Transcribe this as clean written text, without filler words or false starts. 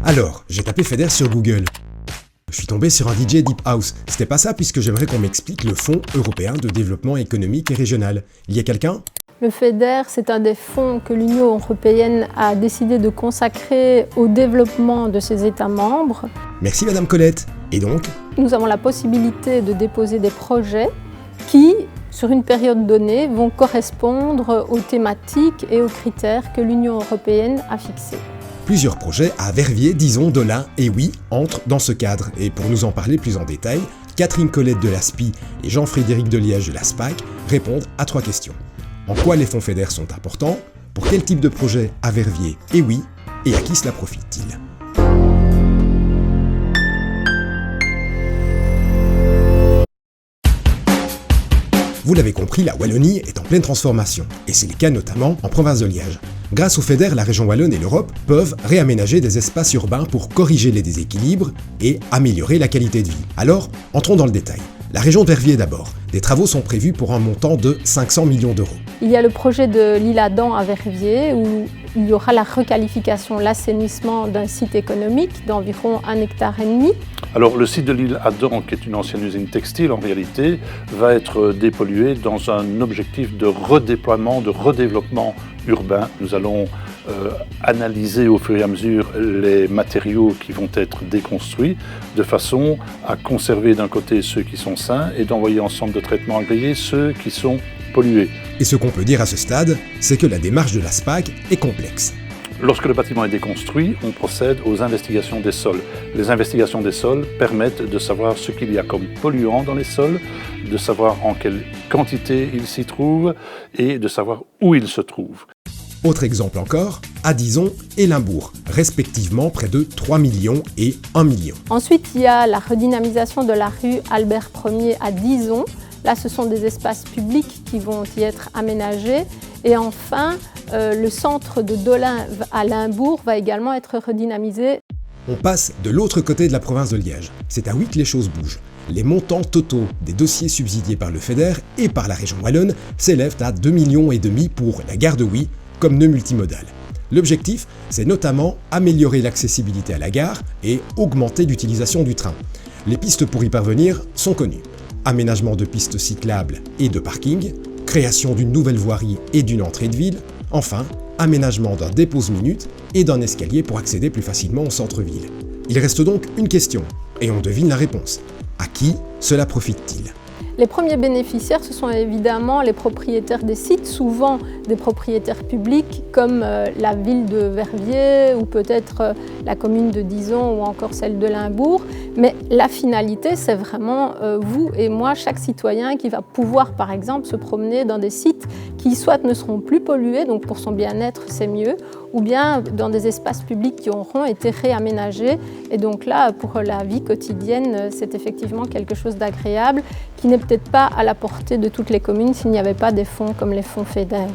Alors, j'ai tapé FEDER sur Google. Je suis tombé sur un DJ Deep House. C'était pas ça puisque j'aimerais qu'on m'explique le Fonds européen de développement économique et régional. Il y a quelqu'un ? Le FEDER, c'est un des fonds que l'Union européenne a décidé de consacrer au développement de ses États membres. Merci Madame Colette. Et donc ? Nous avons la possibilité de déposer des projets qui, sur une période donnée, vont correspondre aux thématiques et aux critères que l'Union européenne a fixés. Plusieurs projets à Verviers, Dizon, Dolin et oui entrent dans ce cadre. Et pour nous en parler plus en détail, Catherine Colette de l'ASPI et Jean-Frédéric Deliège de la SPAC répondent à 3 questions. En quoi les fonds FEDER sont importants ? Pour quel type de projet à Verviers et oui ? Et à qui cela profite-t-il ? Vous l'avez compris, la Wallonie est en pleine transformation, et c'est le cas notamment en province de Liège. Grâce au FEDER, la région wallonne et l'Europe peuvent réaménager des espaces urbains pour corriger les déséquilibres et améliorer la qualité de vie. Alors, entrons dans le détail. La région de Verviers d'abord. Des travaux sont prévus pour un montant de 500 millions d'euros. Il y a le projet de l'île Adam à Verviers où il y aura la requalification, l'assainissement d'un site économique d'environ 1,5 hectare. Alors le site de l'île Adam, qui est une ancienne usine textile en réalité, va être dépollué dans un objectif de redéploiement, de redéveloppement urbain. Nous allons analyser au fur et à mesure les matériaux qui vont être déconstruits de façon à conserver d'un côté ceux qui sont sains et d'envoyer en centre de traitement agrégé ceux qui sont pollués. Et ce qu'on peut dire à ce stade, c'est que la démarche de la SPAC est complexe. Lorsque le bâtiment est déconstruit, on procède aux investigations des sols. Les investigations des sols permettent de savoir ce qu'il y a comme polluants dans les sols, de savoir en quelle quantité ils s'y trouvent et de savoir où ils se trouvent. Autre exemple encore, à Dizon et Limbourg, respectivement près de 3 millions et 1 million. Ensuite, il y a la redynamisation de la rue Albert Ier à Dizon. Là, ce sont des espaces publics qui vont y être aménagés. Et enfin, le centre de Dolin à Limbourg va également être redynamisé. On passe de l'autre côté de la province de Liège. C'est à Oui que les choses bougent. Les montants totaux des dossiers subsidiés par le FEDER et par la région wallonne s'élèvent à 2,5 millions pour la gare de Oui comme nœud multimodal. L'objectif, c'est notamment améliorer l'accessibilité à la gare et augmenter l'utilisation du train. Les pistes pour y parvenir sont connues. Aménagement de pistes cyclables et de parking, création d'une nouvelle voirie et d'une entrée de ville, enfin, aménagement d'un dépose-minute et d'un escalier pour accéder plus facilement au centre-ville. Il reste donc une question, et on devine la réponse. À qui cela profite-t-il ? Les premiers bénéficiaires, ce sont évidemment les propriétaires des sites, souvent des propriétaires publics comme la ville de Verviers ou peut-être la commune de Dizon ou encore celle de Limbourg. Mais la finalité, c'est vraiment vous et moi, chaque citoyen qui va pouvoir par exemple se promener dans des sites qui soit ne seront plus pollués, donc pour son bien-être c'est mieux, ou bien dans des espaces publics qui auront été réaménagés. Et donc là, pour la vie quotidienne, c'est effectivement quelque chose d'agréable qui n'est peut-être pas à la portée de toutes les communes s'il n'y avait pas des fonds comme les fonds FEDER.